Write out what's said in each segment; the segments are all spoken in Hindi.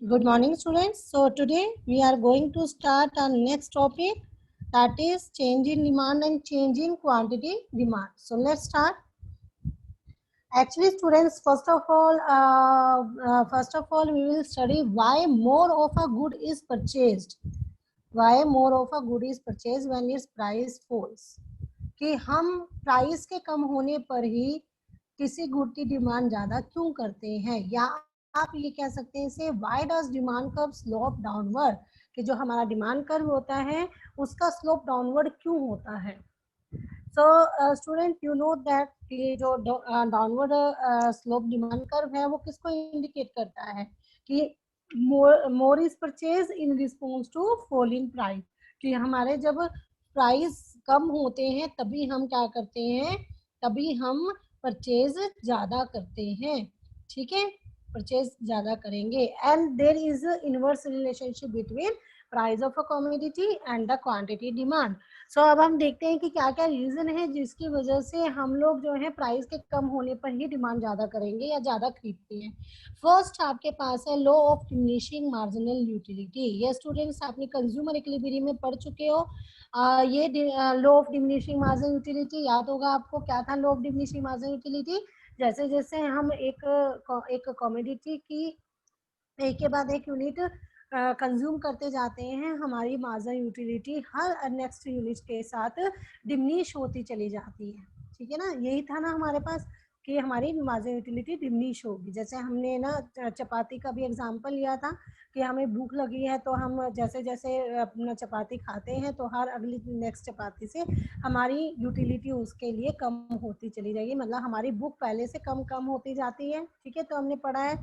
Good morning, students. So today we are going to start our next topic, that is change in demand and change in quantity demand. So let's start. Actually, students, first of all, we will study why more of a good is purchased. Why more of a good is purchased when its price falls. कि हम प्राइस के कम होने पर ही किसी गुड की डिमांड ज्यादा क्यों करते हैं, या आप ये कह सकते हैं इसे why does demand curve slope downward, कि जो हमारा डिमांड कर्व होता है उसका स्लोप डाउनवर्ड क्यों होता है. So student, you know that ये जो डाउनवर्ड स्लोप डिमांड कर्व है वो किसको इंडिकेट करता है कि more is purchase in response to fall in price, कि हमारे जब प्राइस कम होते हैं तभी हम क्या करते हैं, तभी हम परचेज ज्यादा करते हैं. ठीक है, परचेज ज्यादा करेंगे. And there is inverse relationship between price of a commodity and the quantity demand. So अब हम देखते हैं कि क्या क्या रीजन है जिसकी वजह से हम लोग जो है प्राइस के कम होने पर ही डिमांड ज्यादा करेंगे या ज्यादा खरीदते हैं. फर्स्ट आपके पास है law of diminishing marginal utility. ये स्टूडेंट्स आपने कंज्यूमर इक्विलिब्रियम में पढ़ चुके हो. ये law of diminishing marginal utility याद होगा आपको. क्या था law of diminishing marginal utility? जैसे जैसे हम एक कमोडिटी की एक के बाद एक यूनिट कंज्यूम करते जाते हैं, हमारी मार्जिनल यूटिलिटी हर नेक्स्ट यूनिट के साथ डिमिनिश होती चली जाती है. ठीक है ना, यही था ना हमारे पास कि हमारी मार्जिनल यूटिलिटी डिमिनिश होगी. जैसे हमने ना चपाती का भी एग्जांपल लिया था कि हमें भूख लगी है तो हम जैसे जैसे अपना चपाती खाते हैं तो हर अगली नेक्स्ट चपाती से हमारी यूटिलिटी उसके लिए कम होती चली जाएगी, मतलब हमारी भूख पहले से कम कम होती जाती है. ठीक है, तो हमने पढ़ा है.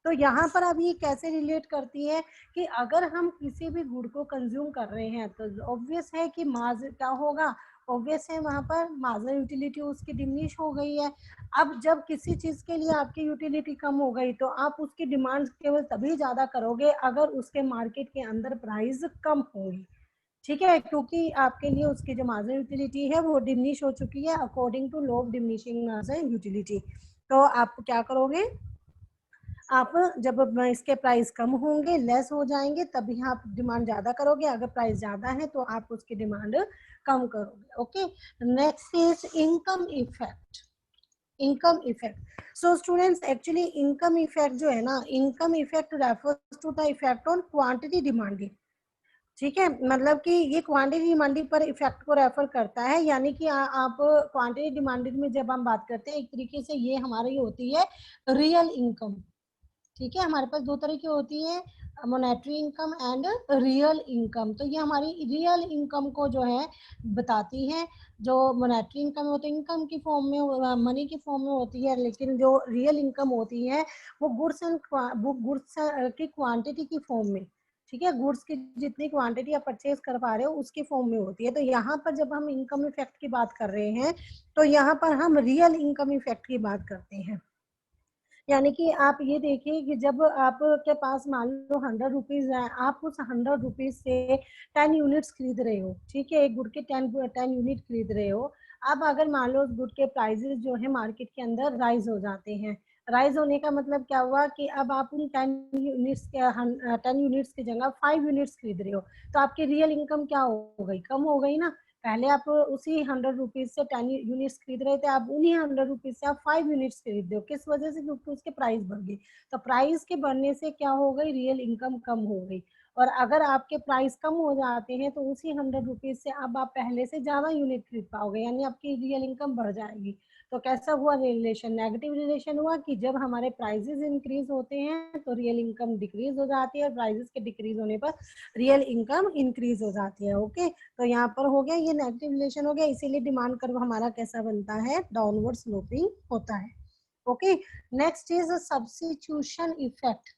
तो यहाँ पर अब ये कैसे रिलेट करती है कि अगर हम किसी भी गुड को कंज्यूम कर रहे हैं तो ऑब्वियस है कि क्या होगा, ऑब्वियस है वहाँ पर मार्जिनल यूटिलिटी उसकी डिमिनिश हो गई है. अब जब किसी चीज के लिए आपकी यूटिलिटी कम हो गई तो आप उसकी डिमांड केवल तभी ज्यादा करोगे अगर उसके मार्केट के अंदर प्राइस कम होगी. ठीक है, क्योंकि आपके लिए उसकी जो मार्जिनल यूटिलिटी है वो डिमिनिश हो चुकी है according to law of diminishing marginal utility. तो आप क्या करोगे, आप जब इसके प्राइस कम होंगे, लेस हो जाएंगे, तभी आप डिमांड ज्यादा करोगे. अगर प्राइस ज्यादा है तो आप उसकी डिमांड कम करोगे. Okay, next is income effect. Income effect. So students, actually income effect जो है ना, income effect refers to the effect on quantity demanding. ठीक है, मतलब कि ये क्वांटिटी डिमांडिंग पर इफेक्ट को रेफर करता है. यानी कि आप क्वांटिटी डिमांडिंग में जब हम बात करते हैं, एक तरीके से ये हमारी होती है रियल इनकम. ठीक है, हमारे पास दो तरह की होती है, monetary income and real income. तो ये हमारी रियल इनकम को जो है बताती है. जो मोनेटरी इनकम होती है इनकम की फॉर्म में, मनी की फॉर्म में होती है, लेकिन जो रियल इनकम होती है वो गुड्स की क्वांटिटी की फॉर्म में. ठीक है, गुड्स की जितनी क्वांटिटी आप परचेज कर पा रहे हो उसकी फॉर्म में होती है. तो यहाँ पर जब हम इनकम इफेक्ट की बात कर रहे हैं तो यहाँ पर हम रियल इनकम इफेक्ट की बात करते हैं. यानी कि आप ये देखिए कि जब आपके पास मान लो 100 रुपीज है, आप उस 100 रुपीज से 10 यूनिट्स खरीद रहे हो. ठीक है, एक गुड के 10 यूनिट खरीद रहे हो. अब अगर मान लो उस गुड के प्राइसेस जो है मार्केट के अंदर राइज हो जाते हैं. राइज होने का मतलब क्या हुआ कि अब आप उन 10 यूनिट्स की जगह 5 यूनिट्स खरीद रहे हो. तो आपकी रियल इनकम क्या हो गई, कम हो गई ना. पहले आप उसी 100 रुपीज से 10 यूनिट्स खरीद रहे थे, आप उन्हीं 100 रुपीज से आप 5 यूनिट्स खरीद रहे हो. किस वजह से? क्योंकि उसके प्राइस बढ़ गए. तो प्राइस के बढ़ने से क्या हो गई, रियल इनकम कम हो गई. और अगर आपके प्राइस कम हो जाते हैं तो उसी 100 रुपीज से अब आप पहले से ज्यादा यूनिट खरीद पाओगे, यानी आपकी रियल इनकम बढ़ जाएगी. तो कैसा हुआ रिलेशन, नेगेटिव रिलेशन हुआ कि जब हमारे प्राइसेस इंक्रीज होते हैं तो रियल इनकम डिक्रीज हो जाती है, और प्राइसेस के डिक्रीज होने पर रियल इनकम इंक्रीज हो जाती है. ओके, तो यहाँ पर हो गया ये नेगेटिव रिलेशन हो गया, इसीलिए डिमांड कर्व हमारा कैसा बनता है, डाउनवर्ड स्लोपिंग होता है. Okay, next is substitution effect.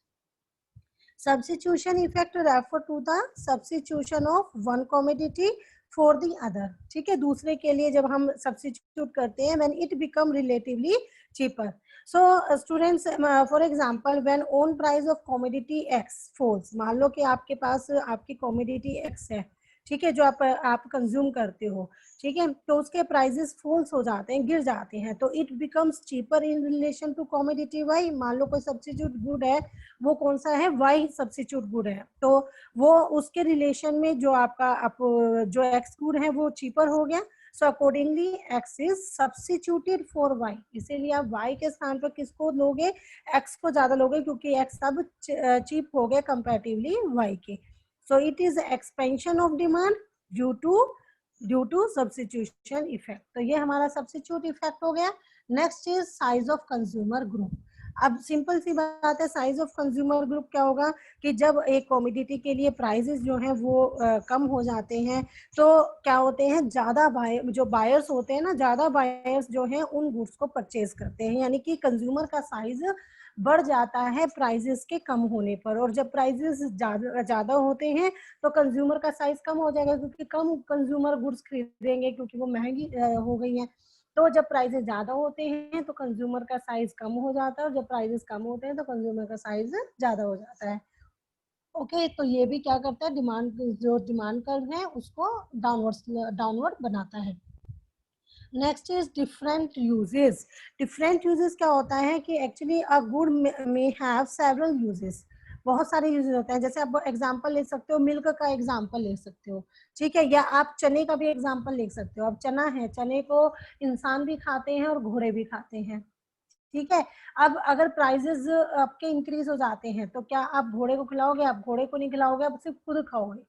Substitution effect refer to the substitution of one commodity for the other. ठीक है, दूसरे के लिए जब हम substitute करते हैं when it become relatively cheaper. So students, for example, when own price of commodity X falls, मान लो कि आपके पास आपकी commodity X है. ठीक है, जो आप कंज्यूम करते हो, ठीक है, तो उसके प्राइसेस फॉल्स हो जाते हैं, गिर जाते हैं, तो it becomes cheaper in relation to commodity Y. मान लो कोई सब्स्टिट्यूट गुड है, वो कौन सा है, वाई सब्स्टिट्यूट गुड है, तो वो उसके रिलेशन में जो जो एक्स गुड है वो चीपर हो गया। So accordingly X is substituted for Y, इसीलिए आप वाई के स्थान पर किसको लोगे, एक्स को ज्यादा लोगे, क्योंकि एक्स अब चीप हो गया कंपैरेटिवली वाई के। So it is expansion of demand due to substitution effect. तो ये हमारा substitute effect हो गया। Next is size of consumer group। अब सिंपल सी बात है, साइज ऑफ कंज्यूमर ग्रुप क्या होगा कि जब एक कॉमोडिटी के लिए प्राइसेस जो है वो कम हो जाते हैं, तो क्या होते हैं, ज्यादा जो बायर्स होते हैं ना, ज्यादा बायर्स जो है उन गुड्स को परचेज करते हैं, यानी कि कंज्यूमर का साइज बढ़ जाता है प्राइजेस के कम होने पर। और जब प्राइजेस ज्यादा होते हैं तो कंज्यूमर का साइज कम हो जाएगा, क्योंकि कम कंज्यूमर गुड्स खरीदेंगे क्योंकि वो महंगी हो गई है। तो जब प्राइजेस ज्यादा होते हैं तो कंज्यूमर का साइज कम हो जाता है, और जब प्राइजेस कम होते हैं तो कंज्यूमर का साइज ज्यादा हो जाता है। ओके, तो ये भी क्या करता है, जो डिमांड कर्व है उसको डाउनवर्ड बनाता है। Next is different uses. Different uses क्या होता है कि actually a good may have several uses, बहुत सारे यूजेस होते हैं। जैसे आप एग्जांपल ले सकते हो, मिल्क का एग्जांपल ले सकते हो, ठीक है, या आप चने का भी एग्जांपल ले सकते हो। अब चना है, चने को इंसान भी खाते हैं और घोड़े भी खाते हैं, ठीक है। अब अगर प्राइजेस आपके इंक्रीज हो जाते हैं तो क्या आप घोड़े को खिलाओगे, आप घोड़े को नहीं खिलाओगे, आप सिर्फ खुद खाओगे,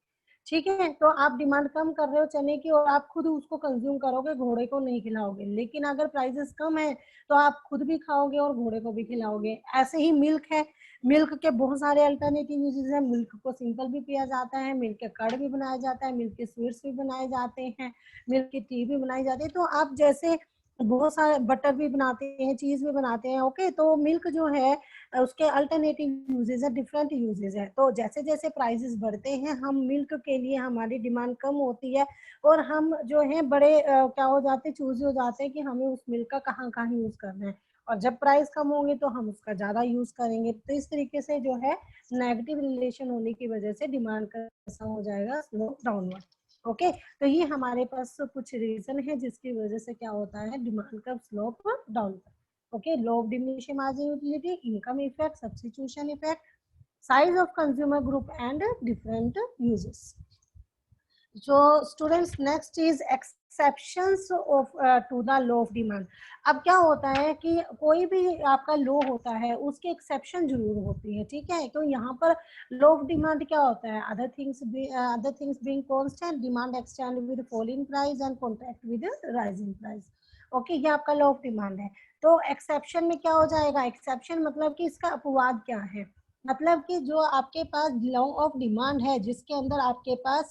ठीक है। तो आप डिमांड कम कर रहे हो चने की और आप खुद उसको कंज्यूम करोगे, घोड़े को नहीं खिलाओगे। लेकिन अगर प्राइसेस कम है तो आप खुद भी खाओगे और घोड़े को भी खिलाओगे। ऐसे ही मिल्क है, मिल्क के बहुत सारे अल्टरनेटिव यूजेस हैं। मिल्क को सिंपल भी पिया जाता है, मिल्क के कर्ड भी बनाया जाता है, मिल्क के स्वीट्स भी बनाए जाते हैं, मिल्क की टी भी बनाई जाती है। तो आप जैसे बहुत सारे बटर भी बनाते हैं, चीज भी बनाते हैं, ओके। तो मिल्क जो है उसके अल्टरनेटिव यूजेस है, डिफरेंट यूजेस है। तो जैसे जैसे प्राइसेस बढ़ते हैं, हम मिल्क के लिए हमारी डिमांड कम होती है और हम जो है बड़े क्या हो जाते हैं, चूजी हो जाते हैं कि हमें उस मिल्क का कहाँ कहाँ यूज करना है। और जब प्राइस कम होंगे तो हम उसका ज्यादा यूज करेंगे। तो इस तरीके से जो है नेगेटिव रिलेशन होने की वजह से डिमांड का ऐसा हो जाएगा स्लो डाउनवर्ड। ओके, तो ये हमारे पास कुछ रीजन है जिसकी वजह से क्या होता है, डिमांड का slope down. Okay, law of diminishing margin utility, income effect, substitution effect, size of consumer group and different uses. जो students next is exceptions of to the law of demand. अब क्या होता है कि कोई भी आपका लॉ होता है उसके एक्सेप्शन जरूर होती है, ठीक है। तो यहाँ पर लॉ ऑफ डिमांड क्या होता है, other things being constant, demand extend with falling price and contract with rising price. Okay, ये आपका लॉ ऑफ डिमांड है। तो एक्सेप्शन में क्या हो जाएगा, एक्सेप्शन मतलब कि इसका अपवाद क्या है, मतलब कि जो आपके पास लॉ ऑफ डिमांड है जिसके अंदर आपके पास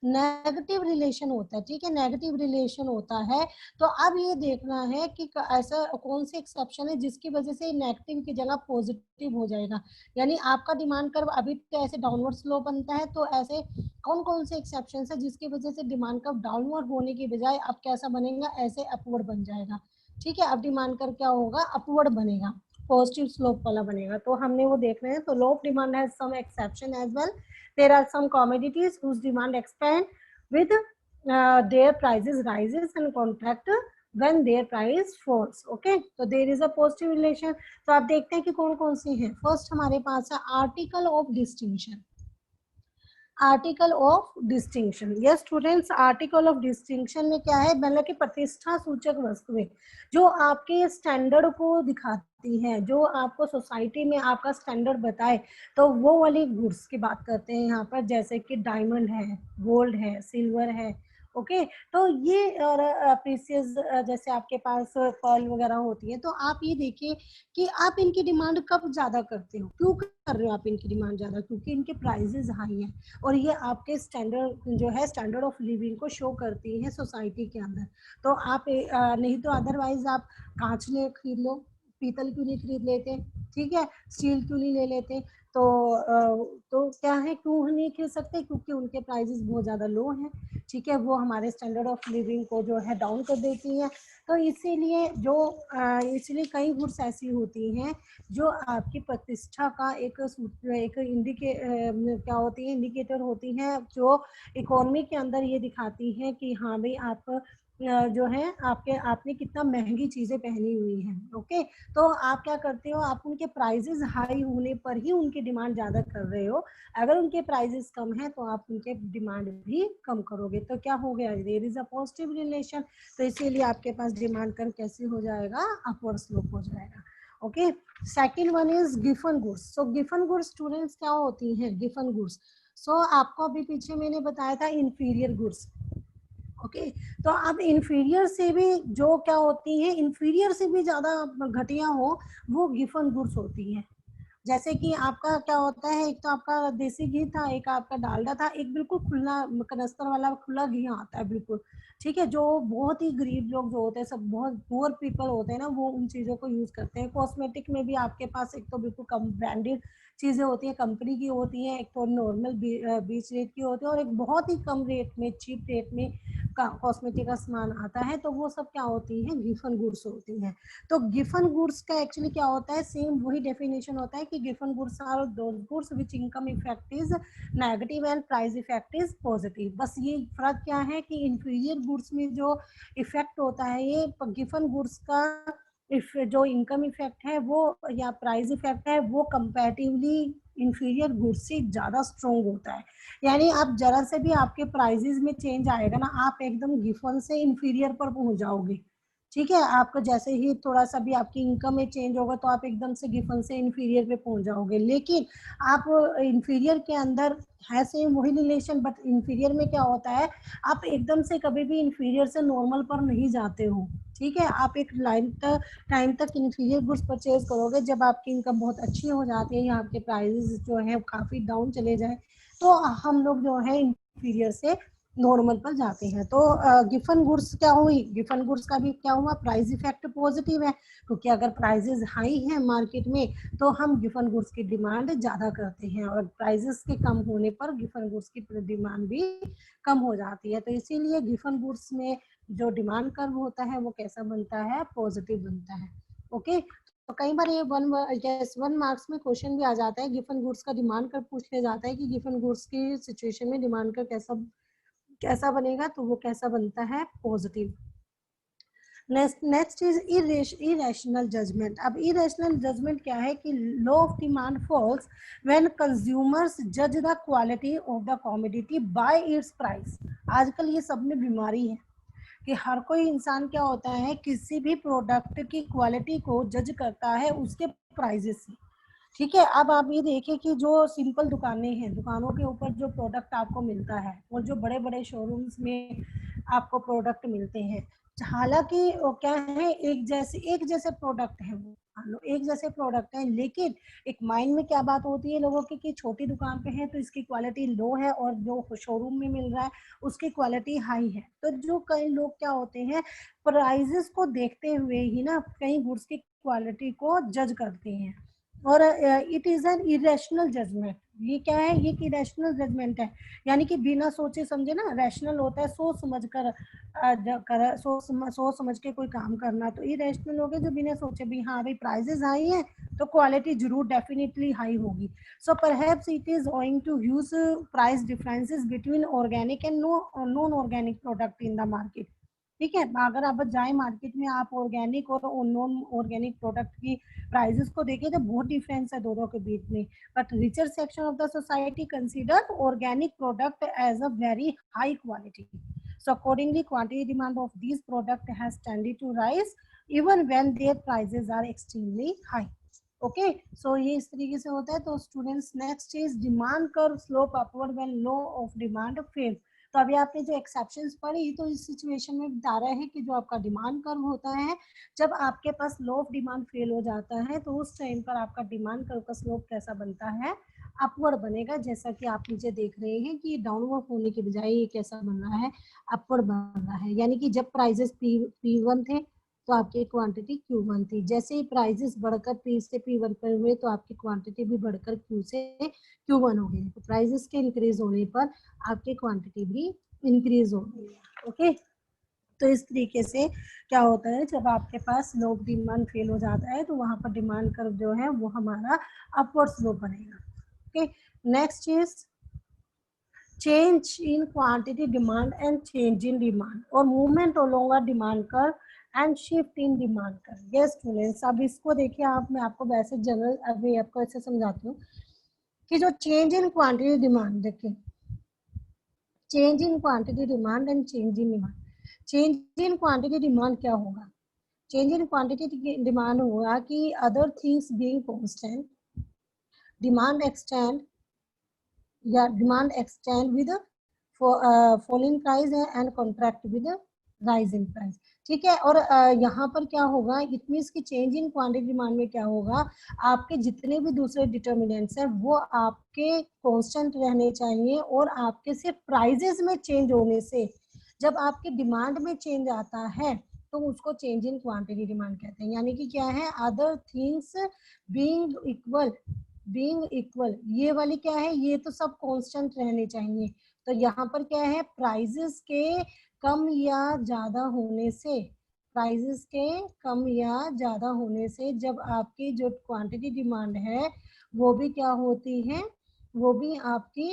नेगेटिव रिलेशन होता है, ठीक है, नेगेटिव रिलेशन होता है। तो अब ये देखना है कि ऐसा कौन सी एक्सेप्शन है जिसकी वजह से नेगेटिव की जगह पॉजिटिव हो जाएगा। यानी आपका डिमांड कर्व अभी तो ऐसे डाउनवर्ड स्लो बनता है, तो ऐसे कौन कौन से एक्सेप्शन है जिसकी वजह से डिमांड कर्व डाउनवर्ड होने की बजाय अब कैसा बनेगा, ऐसे अपवर्ड बन जाएगा, ठीक है। अब डिमांड कर्व क्या होगा, अपवर्ड बनेगा, पॉजिटिव स्लोप वाला बनेगा। तो हमने वो देख रहे हैं। तो law of demand has some exception as well. There are some commodities whose demand expand with their prices rises and contract when their price falls. Okay, so there is a positive relation. तो आप देखते हैं कि कौन कौन सी हैं। फर्स्ट हमारे पास है article of distinction. Article of distinction, yes students, article of distinction में क्या है, मतलब कि प्रतिष्ठा सूचक वस्तुएं जो आपके स्टैंडर्ड को दिखाती हैं, जो आपको सोसाइटी में आपका स्टैंडर्ड बताए, तो वो वाली गुड्स की बात करते हैं यहाँ पर। जैसे कि डायमंड है, गोल्ड है, सिल्वर है, ओके। तो ये और प्रीसियस जैसे आपके पास पर्ल वगैरह होती है। तो आप ये देखिए कि आप इनकी डिमांड कब ज्यादा करते हो, क्यों कर रहे हो आप इनकी डिमांड ज्यादा, क्योंकि इनके प्राइसेस हाई हैं और ये आपके स्टैंडर्ड जो है, स्टैंडर्ड ऑफ लिविंग को शो करती है सोसाइटी के अंदर। तो आप नहीं तो अदरवाइज आप कांच ले खरीद लो, पीतल क्यों नहीं खरीद लेते, ठीक है, स्टील क्यों नहीं ले लेते, तो क्या है, क्यों नहीं खरीद सकते, क्योंकि उनके प्राइसेस बहुत ज़्यादा लो हैं, ठीक है, वो हमारे स्टैंडर्ड ऑफ लिविंग को जो है डाउन कर देती है। तो इसीलिए इसलिए कई गुड्स ऐसी होती हैं जो आपकी प्रतिष्ठा का एक क्या होती है, इंडिकेटर होती है, जो इकोनॉमी के अंदर ये दिखाती है कि हाँ भाई आप जो है आपने कितना महंगी चीजें पहनी हुई हैं। ओके, तो आप क्या करते हो, आप उनके प्राइसेस हाई होने पर ही उनकी डिमांड ज्यादा कर रहे हो, अगर उनके प्राइसेस कम है तो आप उनके डिमांड भी कम करोगे, तो क्या हो गया, there is a positive relation. तो इसीलिए आपके पास डिमांड कर्व कैसे हो जाएगा, अपवर्ड स्लोप हो जाएगा। Okay, second one is Giffen goods. So Giffen goods students क्या होती हैं, गिफन गुड्स, सो आपको अभी पीछे मैंने बताया था इंफीरियर गुड्स। ओके, तो अब इंफीरियर से भी जो क्या होती है, इंफीरियर से भी ज्यादा घटिया हो, वो गिफन गुड्स होती हैं। जैसे कि आपका क्या होता है, एक तो आपका देसी घी था, एक आपका डालडा था, एक बिल्कुल खुला कनस्तर वाला खुला घी आता है बिल्कुल, ठीक है, जो बहुत ही गरीब लोग जो होते हैं, सब बहुत पुअर पीपल होते हैं ना, वो उन चीज़ों को यूज़ करते हैं। कॉस्मेटिक में भी आपके पास एक तो बिल्कुल कम ब्रांडेड चीज़ें होती हैं, कंपनी की होती हैं, एक तो नॉर्मल बीच रेट की होती है, और एक बहुत ही कम रेट में, चीप रेट में कॉस्मेटिक का सामान आता है, तो वो सब क्या होती हैं, गिफन गुड्स होती हैं। तो गिफन गुड्स का एक्चुअली क्या होता है, सेम वही डेफिनेशन होता है कि Giffen goods are those goods which income effect is negative and price effect is positive. बस ये फर्क क्या है कि इंफीरियर गुड्स में जो इफेक्ट होता है, ये गिफन गुड्स का जो इनकम इफेक्ट है वो या प्राइस इफेक्ट है, वो कंपैरेटिवली इंफीरियर गुड्स से ज़्यादा स्ट्रॉन्ग होता है। यानी आप जरा से भी आपके प्राइजेस में चेंज आएगा ना, आप एकदम गिफन से इंफीरियर पर पहुंच जाओगे, ठीक है, आपको जैसे ही थोड़ा सा भी आपकी इनकम में चेंज होगा तो आप एकदम से गिफन से इंफीरियर पे पहुंच जाओगे। लेकिन आप इंफीरियर के अंदर है सेम वही रिलेशन, बट इंफीरियर में क्या होता है, आप एकदम से कभी भी इंफीरियर से नॉर्मल पर नहीं जाते हो, ठीक है, आप एक टाइम तक इंफीरियर गुड्स परचेज करोगे, जब आपकी इनकम बहुत अच्छी हो जाती है या आपके प्राइसेस जो है काफ़ी डाउन चले जाए, तो हम लोग जो है इंफीरियर से नॉर्मल पर जाते हैं। तो गिफन गुड्स क्या हुई, गिफन गुड्स का भी क्या हुआ, प्राइस इफेक्ट पॉजिटिव है, क्योंकि अगर प्राइसेस हाई हैं मार्केट में तो हम गिफन गुड्स की डिमांड ज़्यादा करते हैं, और प्राइसेस के कम होने पर गिफन गुड्स की डिमांड भी कम हो जाती है। तो इसीलिए गिफन गुड्स में जो डिमांड कर्व होता है वो कैसा बनता है, पॉजिटिव बनता है। ओके, तो कई बार ये वन मार्क्स में क्वेश्चन भी आ जाता है, गिफन गुड्स का डिमांड कर्व पूछ लिया जाता है कि गिफन गुड्स की सिचुएशन में डिमांड कर्व कैसा कैसा बनेगा, तो वो कैसा बनता है, positive. Next is irrational judgement. अब इरेशनल जजमेंट क्या है कि law of demand falls when consumers जज the quality of the commodity by its price. आजकल ये सब में बीमारी है कि हर कोई इंसान क्या होता है, किसी भी प्रोडक्ट की क्वालिटी को जज करता है उसके प्राइजेस से, ठीक है। अब आप ये देखिए कि जो सिंपल दुकानें हैं, दुकानों के ऊपर जो प्रोडक्ट आपको मिलता है और जो बड़े बड़े शोरूम्स में आपको प्रोडक्ट मिलते हैं, हालांकि वो क्या है, एक जैसे प्रोडक्ट है, वो मान लो एक जैसे प्रोडक्ट है, लेकिन एक माइंड में क्या बात होती है लोगों की कि छोटी दुकान पे है तो इसकी क्वालिटी लो है और जो शोरूम में मिल रहा है उसकी क्वालिटी हाई है। तो जो कई लोग क्या होते हैं, प्राइजेस को देखते हुए ही ना कई गुड्स की क्वालिटी को जज करते हैं, और it is an irrational judgement. ये क्या है, ये इरेशनल जजमेंट है, यानी कि बिना सोचे समझे ना, रैशनल होता है सोच समझ कर सोच समझ के कोई काम करना, तो इरेशनल हो गया जो बिना सोचे भी, हाँ भाई प्राइजेस हाई है तो क्वालिटी जरूर डेफिनेटली हाई होगी। So perhaps it is owing to huge price differences between organic and non organic product in the market, ठीक है। अगर आप जाए मार्केट में, आप ऑर्गेनिक और नॉन ऑर्गेनिक प्रोडक्ट की प्राइसेस को देखिए तो बहुत डिफरेंस है दोनों के बीच में, but richer section of the society consider organic product as a very high quality, so accordingly quantity demand of these product has tended to rise even when their prices are extremely high. Okay, so ये इस तरीके से होता है। तो students next is demand curve slope upward when law of demand fail. तो अभी आपने जो एक्सेप्शंस पढ़ी, तो इस सिचुएशन में बता रहे हैं कि जो आपका डिमांड कर्व होता है, जब आपके पास लो ऑफ डिमांड फेल हो जाता है तो उस टाइम पर आपका डिमांड कर्व का स्लोप कैसा बनता है, अपवर्ड बनेगा। जैसा कि आप नीचे देख रहे हैं कि डाउनवर्ड होने के बजाय ये कैसा बन रहा है, अपवर्ड बन रहा है। यानी कि जब प्राइजेस P1 थे तो आपकी क्वांटिटी Q1 थी। जैसे ही प्राइजेस बढ़कर P से P1 पर हुए तो आपकी क्वांटिटी भी बढ़कर Q से Q1 हो गई। तो प्राइजेस के इंक्रीज होने पर आपकी क्वांटिटी भी इंक्रीज हो गई है। ओके, तो इस तरीके से क्या होता है, जब आपके पास लो डिमांड फेल हो जाता है तो वहां पर डिमांड कर्व जो है वो हमारा अपवर्ड स्लोप बनेगा। Okay, next is change in quantity demand and change in demand or movement along a demand curve and shift in demand curve. Yes students, अब इसको देखिए आप, मैं आपको वैसे जनरल अभी आपको ऐसे समझाती हूँ कि जो चेंज इन क्वांटिटी डिमांड, देखिए change in quantity demand and change in demand. Change in quantity demand क्या होगा? चेंज इन क्वांटिटी डिमांड होगा कि other things being constant, demand extend या demand extend with falling price and contract with rise in price. ठीक है, और यहाँ पर क्या होगा, इट मीन्स कि चेंज इन क्वांटिटी डिमांड में क्या होगा, आपके जितने भी दूसरे डिटर्मिनेंट्स हैं वो आपके कांस्टेंट रहने चाहिए, और आपके सिर्फ प्राइजेस में चेंज होने से जब आपके डिमांड में चेंज आता है तो उसको चेंज इन क्वांटिटी डिमांड कहते हैं। यानी कि क्या है, अदर थिंग्स बीइंग इक्वल, ये वाली क्या है, ये तो सब कांस्टेंट रहने चाहिए। तो यहाँ पर क्या है, प्राइजेस के कम या ज्यादा होने से, प्राइजेस के कम या ज्यादा होने से जब आपकी जो क्वांटिटी डिमांड है वो भी क्या होती है, वो भी आपकी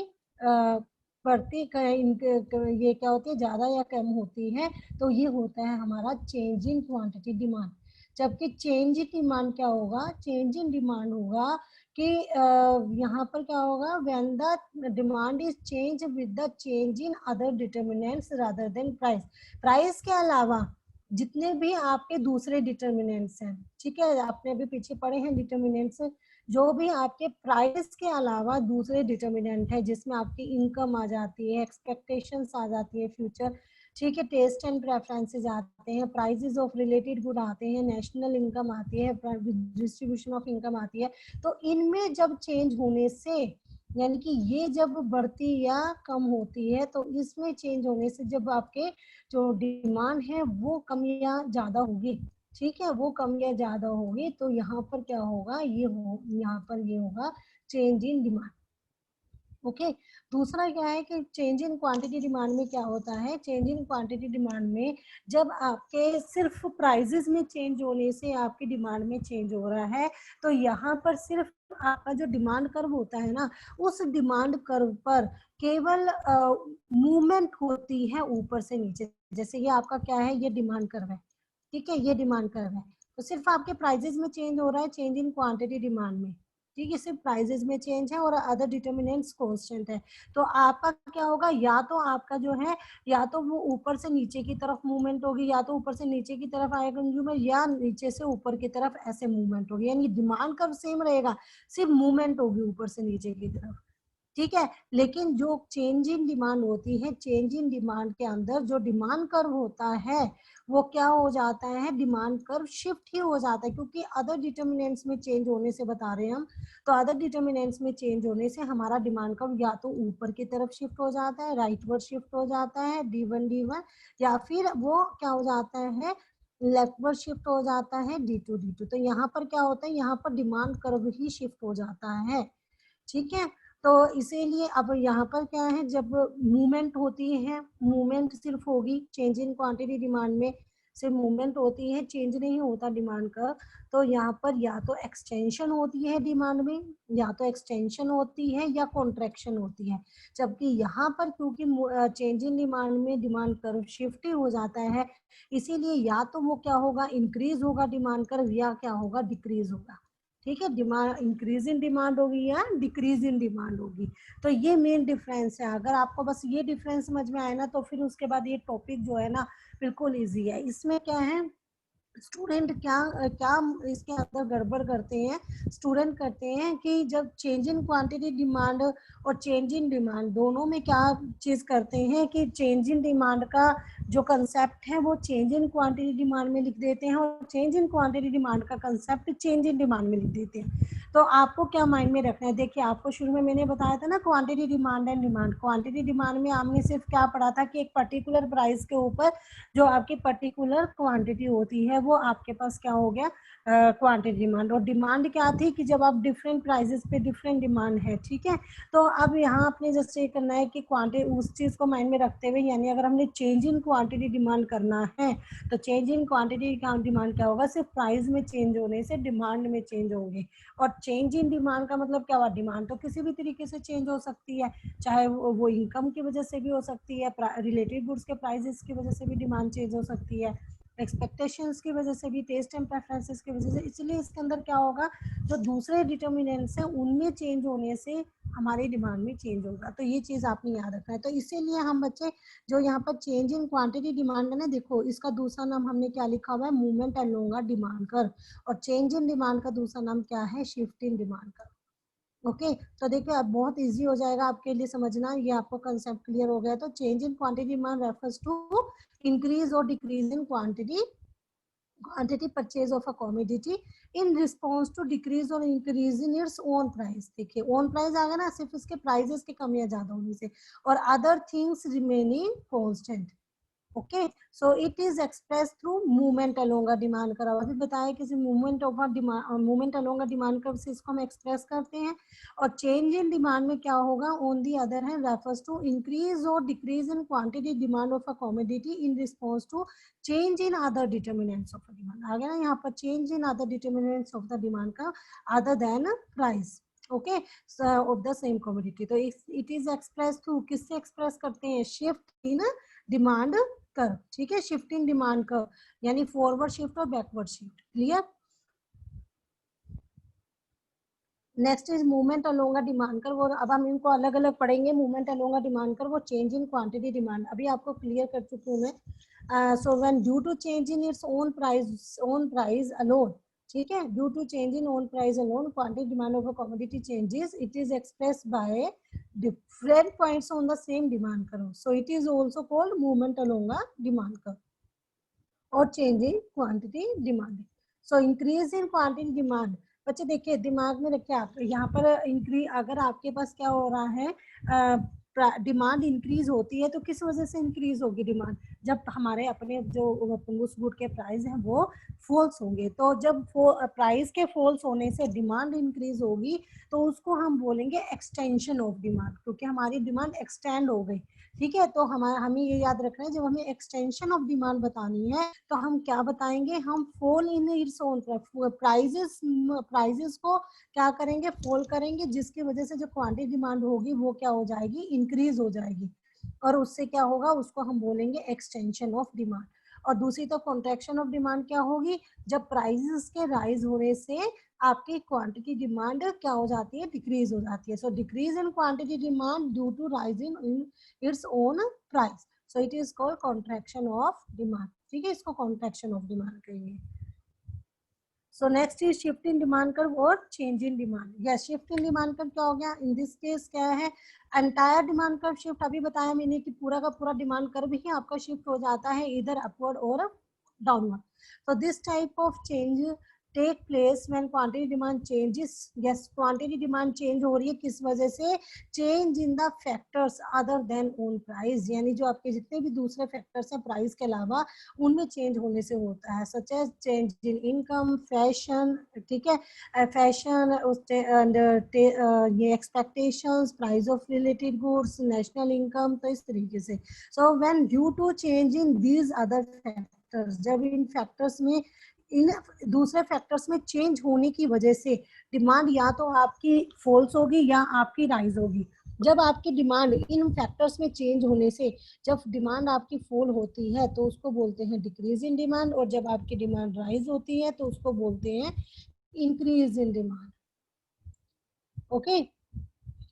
बढ़ती ये क्या होती है, ज्यादा या कम होती है। तो ये होता है हमारा चेंज इन क्वांटिटी डिमांड। जबकि चेंज इन डिमांड क्या होगा, चेंज इन डिमांड होगा कि यहाँ पर क्या होगा, when the demand is change with the change in other determinants rather than price. Price के अलावा जितने भी आपके दूसरे डिटर्मिनेंट्स हैं, ठीक है, आपने अभी पीछे पढ़े हैं डिटर्मिनेंट्स, जो भी आपके प्राइस के अलावा दूसरे डिटर्मिनेंट है जिसमें आपकी इनकम आ जाती है, एक्सपेक्टेशंस आ जाती है फ्यूचर, ठीक है, टेस्ट एंड प्रेफरेंसेस आते हैं, प्राइसेस ऑफ रिलेटेड गुड आते हैं, नेशनल इनकम आती है, डिस्ट्रीब्यूशन ऑफ इनकम आती है। तो इनमें जब चेंज होने से, यानी कि ये जब बढ़ती या कम होती है, तो इसमें चेंज होने से जब आपके जो डिमांड है वो कम या ज्यादा होगी, ठीक है, वो कम या ज्यादा होगी, तो यहाँ पर क्या होगा, यहाँ पर ये होगा चेंज इन डिमांड। ओके, दूसरा क्या है कि चेंज इन क्वांटिटी डिमांड में क्या होता है, चेंज इन क्वांटिटी डिमांड में जब आपके सिर्फ प्राइजेस में चेंज होने से आपकी डिमांड में चेंज हो रहा है, तो यहाँ पर सिर्फ आपका जो डिमांड कर्व होता है ना, उस डिमांड कर्व पर केवल मूवमेंट होती है ऊपर से नीचे। जैसे ये आपका क्या है, ये डिमांड कर्व है, ठीक है, ये डिमांड कर्व है, तो सिर्फ आपके प्राइजेस में चेंज हो रहा है, चेंज इन क्वांटिटी डिमांड में, ठीक है, सिर्फ प्राइजेस में चेंज है और अदर डिटर्मिनेंट्स कांस्टेंट है। तो आपका क्या होगा, या तो आपका जो है, या तो वो ऊपर से नीचे की तरफ मूवमेंट होगी, या तो ऊपर से नीचे की तरफ आएगा कंज्यूमर, या नीचे से ऊपर की तरफ ऐसे मूवमेंट होगी। यानी डिमांड कर्व सेम रहेगा, सिर्फ मूवमेंट होगी ऊपर से नीचे की तरफ, ठीक है। लेकिन जो चेंज इन डिमांड होती है, चेंज इन डिमांड के अंदर जो डिमांड कर्व होता है वो क्या हो जाता है, डिमांड कर्व शिफ्ट ही हो जाता है, क्योंकि अदर डिटर्मिनेंट्स में चेंज होने से बता रहे हैं हम, तो अदर डिटर्मिनेंट्स में चेंज होने से हमारा डिमांड कर्व या तो ऊपर की तरफ शिफ्ट हो जाता है, राइटवर्ड शिफ्ट हो जाता है D1 या फिर वो क्या हो जाता है, लेफ्टवर्ड शिफ्ट हो जाता है D2। तो यहाँ पर क्या होता है, यहाँ पर डिमांड कर्व ही शिफ्ट हो जाता है, ठीक है। तो इसीलिए अब यहाँ पर क्या है, जब मूवमेंट होती है, मूवमेंट सिर्फ होगी चेंज इन क्वांटिटी डिमांड में, सिर्फ मूवमेंट होती है, चेंज नहीं होता डिमांड का। तो यहाँ पर या तो एक्सटेंशन होती है डिमांड में, या तो एक्सटेंशन होती है या कॉन्ट्रैक्शन होती है। जबकि यहाँ पर क्योंकि चेंज इन डिमांड में डिमांड कर्व शिफ्ट ही हो जाता है, इसीलिए या तो वो क्या होगा, इंक्रीज होगा डिमांड कर्व, या क्या होगा, डिक्रीज होगा, ठीक है, डिमांड इंक्रीज इन डिमांड होगी या डिक्रीज इन डिमांड होगी। तो ये मेन डिफरेंस है। अगर आपको बस ये डिफरेंस समझ में आए ना, तो फिर उसके बाद ये टॉपिक जो है ना बिल्कुल इजी है। इसमें क्या है, स्टूडेंट क्या क्या इसके अंदर गड़बड़ करते हैं, स्टूडेंट करते हैं कि जब चेंज इन क्वांटिटी डिमांड और चेंज इन डिमांड दोनों में क्या चीज करते हैं कि चेंज इन डिमांड का जो कंसेप्ट है वो चेंज इन क्वांटिटी डिमांड में लिख देते हैं, और चेंज इन क्वांटिटी डिमांड का कंसेप्ट चेंज इन डिमांड में लिख देते हैं। तो आपको क्या माइंड में रखना है, देखिए आपको शुरू में मैंने बताया था ना quantity demand and demand. Quantity demand में आपने सिर्फ क्या पढ़ा था कि एक पर्टिकुलर प्राइस के ऊपर जो आपकी पर्टिकुलर क्वांटिटी होती है वो आपके पास क्या हो गया क्वांटिटी डिमांड। और डिमांड क्या थी कि जब आप डिफरेंट प्राइजेस पे डिफरेंट डिमांड है, ठीक है। तो अब यहाँ आपने जैसे ये करना है कि क्वांटिटी उस चीज़ को माइंड में रखते हुए, यानी अगर हमने चेंज इन क्वांटिटी डिमांड करना है तो चेंज इन क्वांटिटी डिमांड क्या होगा, सिर्फ प्राइस में चेंज होने से डिमांड में चेंज होगी। और चेंज इन डिमांड का मतलब क्या हुआ, डिमांड तो किसी भी तरीके से चेंज हो सकती है, चाहे वो इनकम की वजह से भी हो सकती है, रिलेटेड गुड्स के प्राइसेस की वजह से भी डिमांड चेंज हो सकती है, एक्सपेक्टेशंस की वजह से भी, टेस्ट एंड प्रेफरेंसेस की वजह से। इसलिए इसके अंदर क्या होगा, जो दूसरे डिटर्मिनेंट्स हैं उनमें चेंज होने से हमारी डिमांड में चेंज होगा। तो ये चीज़ आपने याद रखना है। तो इसीलिए हम बच्चे जो यहाँ पर चेंज इन क्वांटिटी डिमांड है ना, देखो इसका दूसरा नाम हमने क्या लिखा हुआ है, movement along a demand curve. और चेंज इन डिमांड का दूसरा नाम क्या है, shift in demand curve. Okay, तो देखिए अब बहुत इजी हो जाएगा आपके लिए समझना, ये आपको कंसेप्ट क्लियर हो गया। तो change in quantity demand refers to increase और decrease in quantity purchase of a commodity in response to decrease or increase in its own price। देखिए own price आ गया ना, सिर्फ इसके प्राइजेस के कम या ज्यादा होने से, और other things remaining constant। Okay, so it is express through movement along a demand curve. अभी बताया किसी movement of a demand, movement along a demand curve से इसको हम एक्सप्रेस करते हैं। और चेंज इन डिमांड में क्या होगा, on the other hand refers to increase और decrease in quantity demand of a commodity in response to change in other determinants of a demand. आ गया ना यहाँ पर, change in other determinants of the demand का other than price. Okay, of the same commodity. तो इट इज एक्सप्रेस थ्रू, किससे एक्सप्रेस करते हैं, शिफ्ट इन डिमांड कर्व। ठीक है, शिफ्टिंग डिमांड कर्व, यानी फॉरवर्ड शिफ्ट और backward shift. Clear. Next is movement along a demand curve. और अब हम इनको अलग अलग पढ़ेंगे। Movement along a demand curve, वो चेंज इन क्वांटिटी डिमांड अभी आपको क्लियर कर चुकी हूँ मैं। So when due to change in its own price alone, ठीक है, due to change in own price alone quantity demand of a commodity changes, it is expressed by different points on the same demand curve, so it is also called movement along a demand curve और change in quantity demand. So increase in quantity demand, बच्चे देखिए दिमाग में रखिए आप यहाँ पर इंक्रीज, अगर आपके पास क्या हो रहा है, डिमांड इंक्रीज होती है तो किस वजह से इंक्रीज होगी डिमांड, जब हमारे अपने जो उस गुड के प्राइस हैं वो फॉल्स होंगे। तो जब प्राइस के फॉल्स होने से डिमांड इंक्रीज होगी तो उसको हम बोलेंगे एक्सटेंशन ऑफ डिमांड, क्योंकि हमारी डिमांड एक्सटेंड हो गई। ठीक है, तो हमें ये याद रखना है, जब हमें एक्सटेंशन ऑफ डिमांड बतानी है तो हम क्या बताएंगे, हम fall in its own prices को क्या करेंगे, फॉल करेंगे, जिसकी वजह से जो क्वांटिटी डिमांड होगी वो क्या हो जाएगी, इंक्रीज हो जाएगी। और उससे क्या होगा, उसको हम बोलेंगे एक्सटेंशन ऑफ डिमांड। और दूसरी तो कॉन्ट्रैक्शन ऑफ डिमांड क्या होगी, जब प्राइसेस के राइज होने से आपकी क्वांटिटी डिमांड क्या हो जाती है, डिक्रीज हो जाती है। So decrease in quantity demand due to rise in its own price, so it is called contraction of demand. ठीक है, इसको कॉन्ट्रैक्शन ऑफ डिमांड कहेंगे। So next is shift in demand curve और change in demand. Yes, shift in demand curve क्या हो गया, इन दिस केस क्या है, एंटायर डिमांड कर्व शिफ्ट। अभी बताया मैंने कि पूरा का पूरा डिमांड कर्व ही आपका शिफ्ट हो जाता है इधर अपवर्ड और downward. so this type of change take place when quantity demand changes। yes, quantity demand change हो रही है किस वजह से, change in the factors other than own price, यानी जो आपके जितने भी दूसरे फैक्टर्स हैं प्राइस के अलावा उनमें चेंज होने से होता है, such as change in income, fashion, ठीक है, फैशन, ये expectations, price of related goods, national income, तो इस तरीके से। So when due to change in these other factors, जब इन फैक्टर्स में, इन दूसरे फैक्टर्स में चेंज होने की वजह से डिमांड या तो आपकी फॉल्स होगी या आपकी राइज होगी। जब आपकी डिमांड इन फैक्टर्स में चेंज होने से, जब डिमांड आपकी फॉल होती है तो उसको बोलते हैं डिक्रीज इन डिमांड, और जब आपकी डिमांड राइज होती है तो उसको बोलते हैं इंक्रीज इन डिमांड। ओके,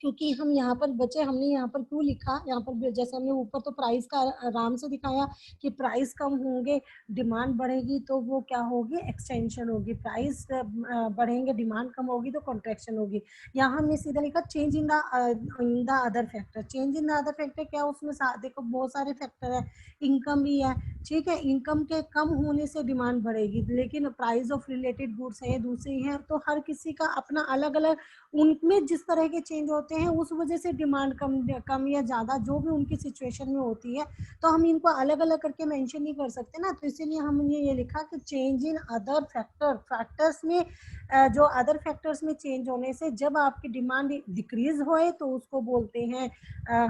क्योंकि हम यहाँ पर बचे, हमने यहाँ पर क्यों लिखा, यहाँ पर जैसे हमने ऊपर तो प्राइस का आराम से दिखाया कि प्राइस कम होंगे डिमांड बढ़ेगी तो वो क्या होगी, एक्सटेंशन होगी, प्राइस बढ़ेंगे डिमांड कम होगी तो कॉन्ट्रैक्शन होगी। यहाँ हमने सीधा लिखा change in the other factor. Change in the other factor क्या, उसमें देखो बहुत सारे फैक्टर है, इनकम भी है, ठीक है, इनकम के कम होने से डिमांड बढ़ेगी, लेकिन प्राइस ऑफ रिलेटेड गुड्स है दूसरी है, तो हर किसी का अपना अलग अलग, उनमें जिस तरह के चेंज होते हैं उस वजह से डिमांड कम या ज़्यादा जो भी उनकी सिचुएशन में होती है, तो हम इनको अलग अलग करके मेंशन नहीं कर सकते ना, तो इसीलिए हमने ये लिखा कि चेंज इन अदर फैक्टर्स में, जो अदर फैक्टर्स में चेंज होने से जब आपकी डिमांड डिक्रीज होए तो उसको बोलते हैं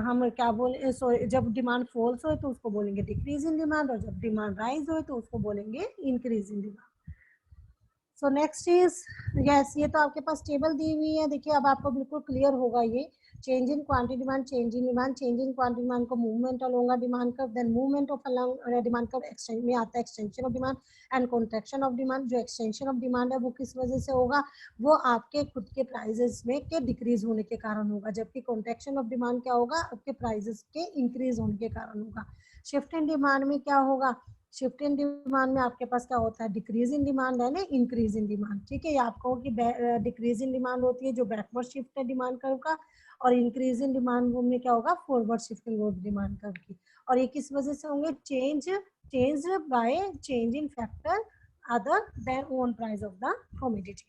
हम क्या बोले, जब डिमांड फॉल्स होए तो उसको बोलेंगे डिक्रीज इन डिमांड, और जब डिमांड राइज होए तो उसको बोलेंगे increase in demand. So next is, yes, ये तो आपके पास टेबल दी हुई है, देखिए अब आपको बिल्कुल क्लियर होगा ये, change in quantity demand, change in demand, change in quantity demand को movement along demand curve, then movement of along demand curve extension में आता है, extension of demand and contraction of demand. जो एक्सटेंशन ऑफ डिमांड है वो किस वजह से होगा, वो आपके खुद के प्राइजेस में के डिक्रीज होने के कारण होगा, जबकि कॉन्ट्रैक्शन ऑफ डिमांड क्या होगा, आपके प्राइजेस के इंक्रीज होने के कारण होगा। शिफ्ट इन डिमांड में क्या होगा, शिफ्ट इन डिमांड में आपके पास क्या होता है, डिक्रीज इन डिमांड है ना, इंक्रीज इन डिमांड, ठीक है, ये आपको कि डिक्रीज इन डिमांड होती है जो बैकवर्ड शिफ्ट है डिमांड कर्व का, और इंक्रीज इन डिमांड में क्या होगा, forward shifting of demand curve की, और ये किस वजह से होंगे, change by change in factor other than own price of the commodity.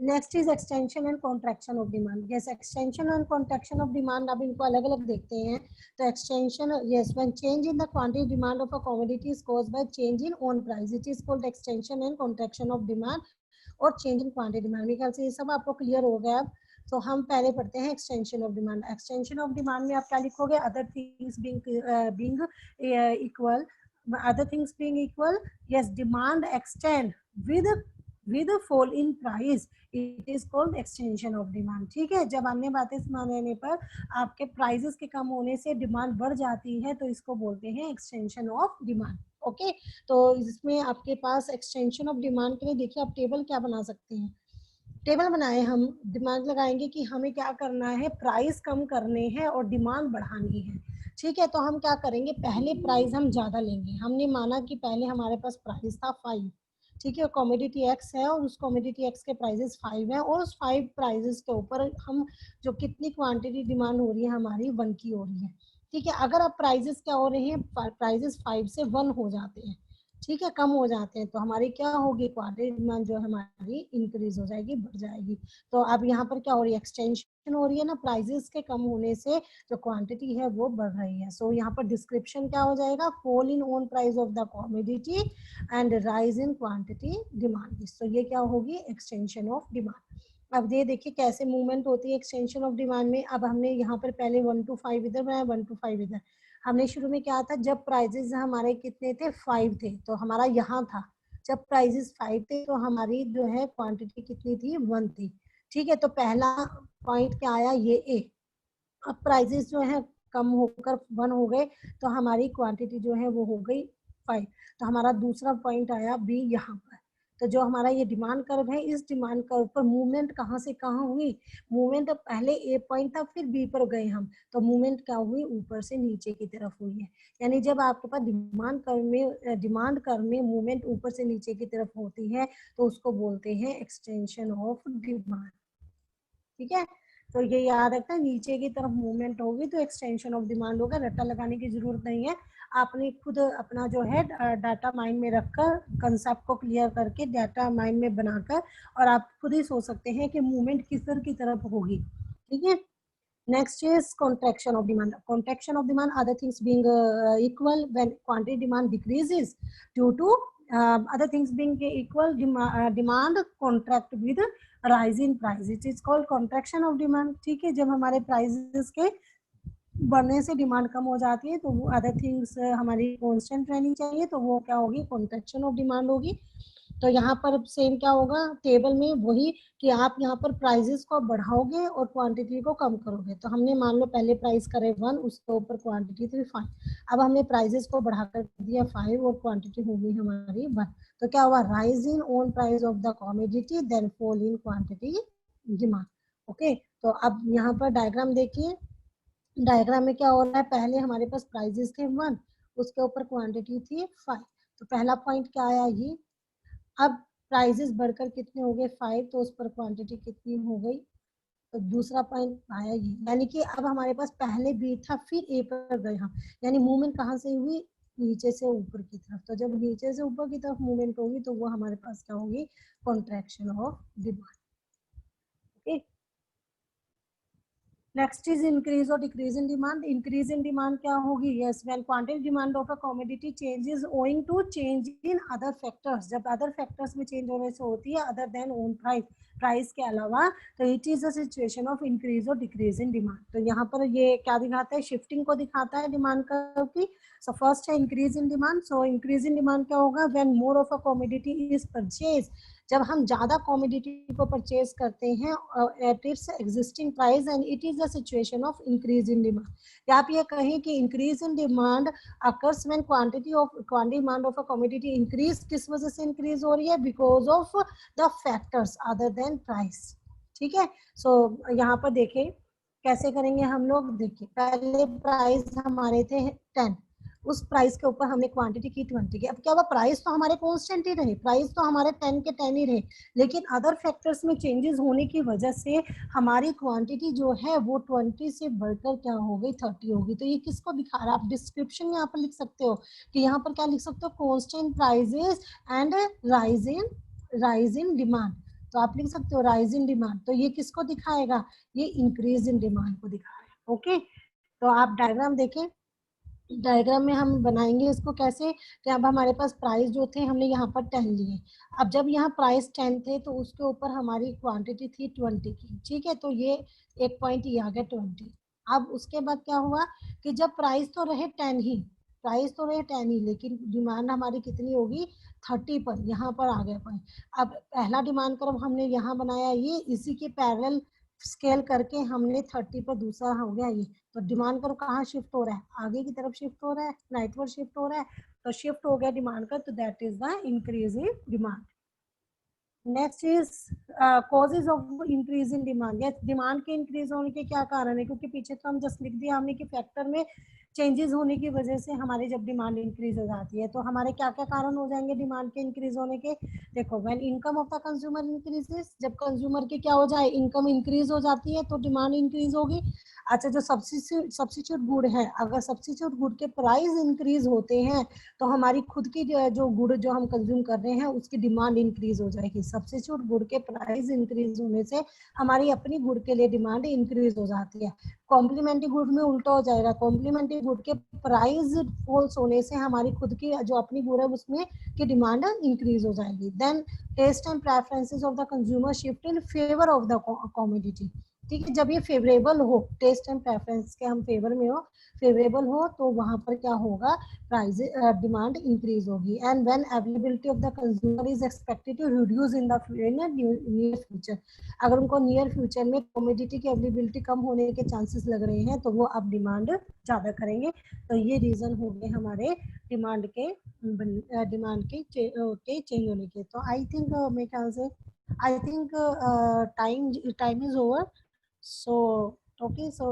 Next is extension and contraction of demand. Yes, extension and contraction of demand, अब इनको अलग अलग देखते हैं। तो extension, yes, when change in the quantity demand of a commodity is caused by change in own price, it is called extension and contraction of demand और चेंज इन क्वांटिटी डिमांड। मेरे ख्याल से ये सब आपको क्लियर हो गया अब। तो हम पहले पढ़ते हैं extension of demand. Extension of demand में आप क्या लिखोगे, other things being equal, other things being equal, yes, demand extend with a fall in price, it is called extension of demand। ठीक है, जब अन्य बातें मानने पर आपके प्राइसेस के कम होने से डिमांड बढ़ जाती है तो इसको बोलते हैं एक्सटेंशन ऑफ डिमांड। ओके, तो इसमें आपके पास एक्सटेंशन ऑफ डिमांड के लिए देखिए आप टेबल क्या बना सकते हैं, टेबल बनाए, हम दिमाग लगाएंगे कि हमें क्या करना है, प्राइस कम करने हैं और डिमांड बढ़ानी है। ठीक है, तो हम क्या करेंगे, पहले प्राइस हम ज्यादा लेंगे, हमने माना कि पहले हमारे पास प्राइस था 5, ठीक है, कमोडिटी एक्स है और उस कमोडिटी एक्स के प्राइसेस 5 है, और उस 5 प्राइसेस के ऊपर हम जो कितनी क्वांटिटी डिमांड हो रही है हमारी 1 की हो रही है। ठीक है, अगर अब प्राइसेस क्या हो रहे हैं, प्राइसेस 5 से 1 हो जाते हैं, ठीक है, कम हो जाते हैं, तो हमारी क्या होगी, क्वांटिटी डिमांड जो है हमारी इंक्रीज हो जाएगी, बढ़ जाएगी। तो अब यहाँ पर क्या हो रही है, एक्सटेंशन हो रही है ना, प्राइसेस के कम होने से जो क्वांटिटी है वो बढ़ रही है। सो यहाँ पर डिस्क्रिप्शन क्या हो जाएगा, fall in own price of the commodity and rise in quantity demand. तो ये क्या होगी, एक्सटेंशन ऑफ डिमांड। अब ये देखिए कैसे मूवमेंट होती है एक्सटेंशन ऑफ डिमांड में। अब हमने यहाँ पर पहले 1 to 5 इधर बनाया, 1 to 5 इधर। हमने शुरू में क्या था, जब प्राइजेस हमारे कितने थे, 5 थे, तो हमारा यहाँ था, जब प्राइजेस 5 थे तो हमारी जो है क्वांटिटी कितनी थी, 1 थी। ठीक है, तो पहला पॉइंट क्या आया, ये ए। अब प्राइजेस जो है कम होकर 1 हो गए तो हमारी क्वांटिटी जो है वो हो गई 5। तो हमारा दूसरा पॉइंट आया बी यहाँ पर। तो जो हमारा ये डिमांड कर्व है, इस डिमांड कर्व पर मूवमेंट कहाँ से कहाँ हुई, मूवमेंट पहले ए पॉइंट था फिर बी पर गए हम, तो मूवमेंट क्या हुई, ऊपर से नीचे की तरफ हुई है। यानी जब आपके पास डिमांड कर्व में मूवमेंट ऊपर से नीचे की तरफ होती है तो उसको बोलते हैं एक्सटेंशन ऑफ डिमांड। ठीक है, तो ये याद रखना, नीचे की तरफ मूवमेंट होगी तो एक्सटेंशन ऑफ डिमांड होगा, रट्टा लगाने की जरूरत नहीं है। आपने खुद अपना जो है डाटा माइंड में रखकर, कंसेप्ट को क्लियर करके डाटा माइंड में बनाकर, और आप खुद ही सोच सकते हैं कि मूवमेंट किस तरह की तरफ होगी। ठीक है, next is contraction of demand. Contraction of demand, other things being equal, when quantity demand decreases due to other things being equal, demand contract with rise in price, it is called contraction of demand। ठीक है, जब हमारे prices के बढ़ने से डिमांड कम हो जाती है तो वो अदर थिंग्स हमारी कांस्टेंट रहनी चाहिए, तो वो क्या होगी, कॉन्ट्रैक्शन ऑफ डिमांड होगी। तो यहाँ पर सेम क्या होगा, टेबल में वही कि आप यहाँ पर प्राइजेस को बढ़ाओगे और क्वांटिटी को कम करोगे। तो हमने मान लो पहले प्राइस करे 1, उसके ऊपर क्वांटिटी थी 5, अब हमने प्राइजेस को बढ़ाकर दिया 5 और क्वांटिटी हो गई हमारी 1। तो क्या हुआ, rise in own price of the commodity then fall in quantity demand. Okay, तो अब यहाँ पर डायग्राम देखिए, डायग्राम में क्या हो रहा है, पहले हमारे पास प्राइजेस थे 1, उसके ऊपर क्वांटिटी थी 5, तो पहला पॉइंट क्या आया ये, अब प्राइजेस बढ़कर कितने हो गए 5, तो उस पर क्वांटिटी कितनी हो गई, तो दूसरा पॉइंट आया ये, यानी कि अब हमारे पास पहले बी था फिर ए पर गए हम, यानी मूवमेंट कहाँ से हुई, नीचे से ऊपर की तरफ, तो जब नीचे से ऊपर की तरफ मूवमेंट होगी तो वो हमारे पास क्या होगी, contraction of demand. Okay, next is increase और decrease in demand. Increase in demand क्या होगी, yes when quantity demand of a commodity changes owing to change in other factors, जब अदर फैक्टर्स में चेंज होने से होती है other than own price, price के अलावा, तो it is a situation of increase और डिक्रीज इन डिमांड। तो यहाँ पर ये क्या दिखाता है, शिफ्टिंग को दिखाता है डिमांड का की। सो फर्स्ट है increase in demand, so increase in demand क्या होगा, when more of a commodity is purchase, जब हम ज्यादा कमोडिटी को परचेज करते हैं at its existing price and it is the situation of increase in demand, या आप ये कहें कि increase in demand occurs when quantity demand of a commodity increase, किस वजह से इंक्रीज हो रही है, because of the factors other than price. ठीक है, सो यहाँ पर देखें कैसे करेंगे हम लोग, देखिए पहले प्राइस हमारे थे 10, उस प्राइस के ऊपर हमने क्वांटिटी की 20 की, अब क्या हुआ, प्राइस तो हमारे कांस्टेंट ही रहे, प्राइस तो हमारे 10 के 10 ही रहे, लेकिन अदर फैक्टर्स में चेंजेस होने की वजह से हमारी क्वांटिटी जो है वो 20 से बढ़कर क्या हो गई, 30 होगी। तो ये किसको दिखा रहा है, आप डिस्क्रिप्शन में यहाँ पर लिख सकते हो कि यहाँ पर क्या लिख सकते हो, constant prices and rise in demand, तो आप लिख सकते हो राइज इन डिमांड, तो ये किसको दिखाएगा, ये इंक्रीज इन डिमांड को दिखा रहा है। ओके, तो आप डायग्राम देखें, डायग्राम में हम बनाएंगे इसको कैसे, कि अब हमारे पास प्राइस जो थे हमने यहाँ पर 10 लिए, अब जब यहाँ प्राइस 10 थे तो उसके ऊपर हमारी क्वांटिटी थी 20 की, ठीक है, तो ये एक पॉइंट ये आ गया 20। अब उसके बाद क्या हुआ कि जब प्राइस तो रहे 10 ही, प्राइस तो रहे 10 ही, लेकिन डिमांड हमारी कितनी होगी 30 पर, यहाँ पर आ गया पॉइंट। अब पहला डिमांड कर्व हमने यहाँ बनाया, ये इसी के पैरेलल स्केल करके हमने 30 पर दूसरा हो गया ये, तो डिमांड कर्व कहाँ शिफ्ट हो रहा है, आगे की तरफ शिफ्ट हो रहा है, राइटवर्ड शिफ्ट हो रहा है, तो शिफ्ट हो गया डिमांड कर्व, तो that is the increase in demand. Next is causes of increase in demand, या डिमांड के इंक्रीज होने के क्या कारण है, क्योंकि पीछे तो हम जस्ट लिख दिया हमने कि फैक्टर में चेंजेस होने की वजह से हमारे जब डिमांड इंक्रीज हो जाती है, तो हमारे क्या क्या कारण हो जाएंगे डिमांड के इंक्रीज होने के, देखो when income of the consumer increases, जब कंज्यूमर की क्या हो जाए, इनकम इंक्रीज हो जाती है तो डिमांड इंक्रीज होगी। अच्छा, जो सब्सिट्यूट गुड है, अगर सब्सिट्यूट गुड के प्राइस इंक्रीज होते हैं तो हमारी खुद की जो गुड जो हम कंज्यूम कर रहे हैं उसकी डिमांड इंक्रीज हो जाएगी, सब्सिट्यूट गुड के प्राइस इंक्रीज होने से हमारी अपनी गुड के लिए डिमांड इंक्रीज हो जाती है। कॉम्प्लीमेंट्री गुड में उल्टा हो जाएगा, कॉम्प्लीमेंट्री गुड के प्राइस फॉल्स होने से हमारी खुद की जो अपनी गुड है उसमें की डिमांड इंक्रीज हो जाएगी। Then taste and preferences of the consumer shift in favour of the commodity, ठीक है, जब ये फेवरेबल हो, टेस्ट एंड प्रेफरेंस के हम फेवर में हो, फेवरेबल हो, तो वहां पर क्या होगा, प्राइस डिमांड इंक्रीज होगी। And when availability of the consumer is expected to reduce in the near future, अगर उनको नियर फ्यूचर में कमोडिटी की अवेलेबिलिटी कम होने के चांसेस लग रहे हैं तो वो अब डिमांड ज्यादा करेंगे। तो ये रीजन हो गए हमारे डिमांड के चेंज होने के। तो आई थिंक मेरे ख्याल से I think time is over. So, okay, so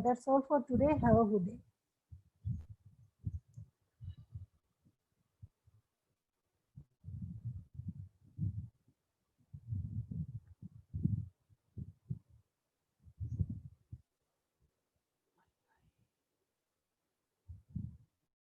that's all for today. Have a good day.